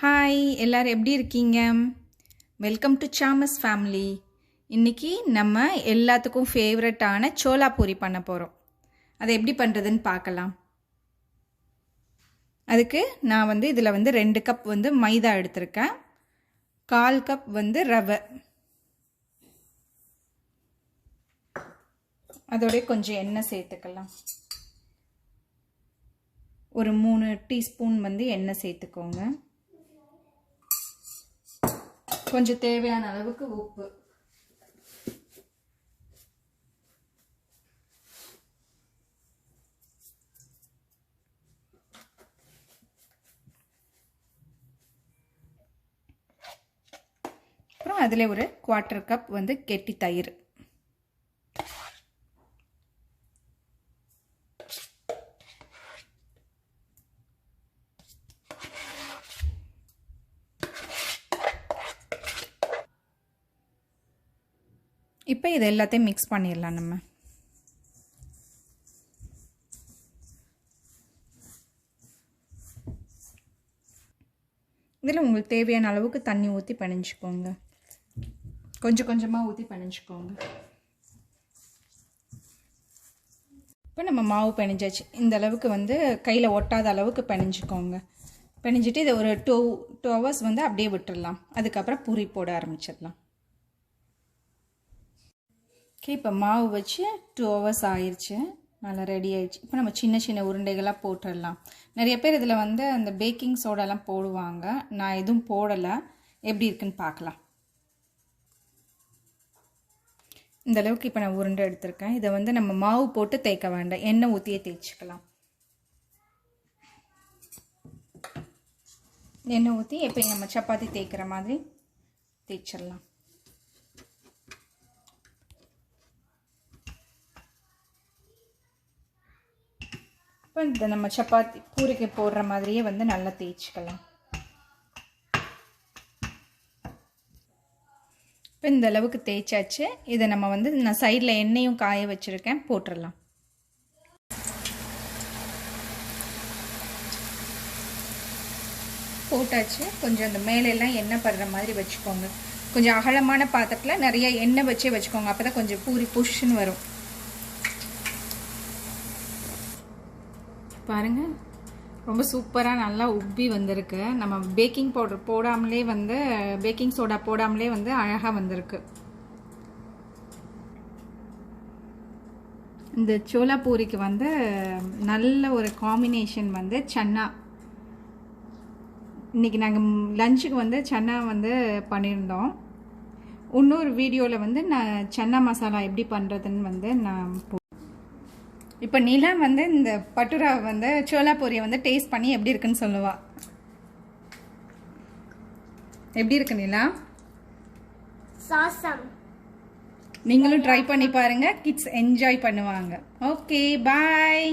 Hi எல்லாரும் எப்படி இருக்கீங்க? Welcome to Sam's family. இன்றைக்கி நம்ம எல்லாத்துக்கும் ஃபேவரட்டான சோலா பூரி பண்ண போகிறோம். அதை எப்படி பண்ணுறதுன்னு பார்க்கலாம். அதுக்கு நான் இதில் 2 கப் மைதா எடுத்திருக்கேன். 1/4 கப் ரவை, அதோட கொஞ்சம் எண்ணெய் சேர்த்துக்கலாம். ஒரு 3 டீஸ்பூன் எண்ணெய் சேர்த்துக்கோங்க. கொஞ்சம் தேவையான அளவுக்கு உப்பு, அப்புறம் அதில் ஒரு 1/4 கப் கெட்டி தயிர், இப்போ இது எல்லாத்தையும் மிக்ஸ் பண்ணிடலாம். நம்ம இதில் உங்களுக்கு தேவையான அளவுக்கு தண்ணி ஊற்றி பிணைஞ்சிக்கோங்க. கொஞ்சம் கொஞ்சமாக ஊற்றி பிணைஞ்சிக்கோங்க. இப்போ நம்ம மாவு பிணைஞ்சாச்சு. இந்த அளவுக்கு கையில் ஒட்டாத அளவுக்கு பிணைஞ்சிக்கோங்க. பிணைஞ்சிட்டு இதை ஒரு 2 ஹவர்ஸ் அப்படியே விட்டுடலாம். அதுக்கப்புறம் பூரி போட ஆரம்பிச்சிடலாம். ஓகே, இப்போ மாவு வச்சு 2 ஹவர்ஸ் ஆயிடுச்சு. நல்லா ரெடி ஆயிடுச்சு. இப்போ நம்ம சின்ன சின்ன உருண்டைகளாக போட்டுடலாம். நிறைய பேர் இதில் அந்த பேக்கிங் சோடாலாம் போடுவாங்க. நான் எதுவும் போடலை. எப்படி இருக்குன்னு பார்க்கலாம். இந்த அளவுக்கு இப்போ நான் உருண்டை எடுத்திருக்கேன். இதை நம்ம மாவு போட்டு தேய்க்க வேண்டாம், எண்ணெய் ஊற்றியே தேய்ச்சிக்கலாம். எண்ணெய் ஊற்றி இப்போ நம்ம சப்பாத்தி தேய்க்கிற மாதிரி தேய்ச்சிடலாம். இப்போ இந்த நம்ம சப்பாத்தி பூரிக்கு போடுற மாதிரியே நல்லா தேய்ச்சிக்கலாம். இப்போ இந்த அளவுக்கு தேய்ச்சாச்சு. இதை நம்ம நான் சைடில் எண்ணெயும் காய வச்சுருக்கேன், போட்டுடலாம். போட்டாச்சு. கொஞ்சம் அந்த மேலெல்லாம் எண்ணெய் படுற மாதிரி வச்சுக்கோங்க. கொஞ்சம் அகலமான பாத்திரத்தில் நிறைய எண்ணெய் வச்சே வச்சுக்கோங்க. அப்போ தான் கொஞ்சம் பூரி புஷ்ஷுன்னு வரும். பாருங்கள், ரொம்ப சூப்பராக நல்லா உப்பி வந்திருக்கு. நம்ம பேக்கிங் பவுடர் போடாமலே பேக்கிங் சோடா போடாமலே அழகாக வந்திருக்கு. இந்த சோலா பூரிக்கு நல்ல ஒரு காம்பினேஷன் சன்னா. இன்றைக்கி நாங்கள் லஞ்சுக்கு சன்னா பண்ணியிருந்தோம். இன்னொரு வீடியோவில் நான் சன்னா மசாலா எப்படி பண்ணுறதுன்னு நான் இப்போ நிலா இந்த பட்டுரா சோலா பூரியை டேஸ்ட் பண்ணி எப்படி இருக்குன்னு சொல்லுவா. எப்படி இருக்கு நிலா? சாசம். நீங்களும் ட்ரை பண்ணி பாருங்க. கிட்ஸ் என்ஜாய் பண்ணுவாங்க. ஓகே, பாய்.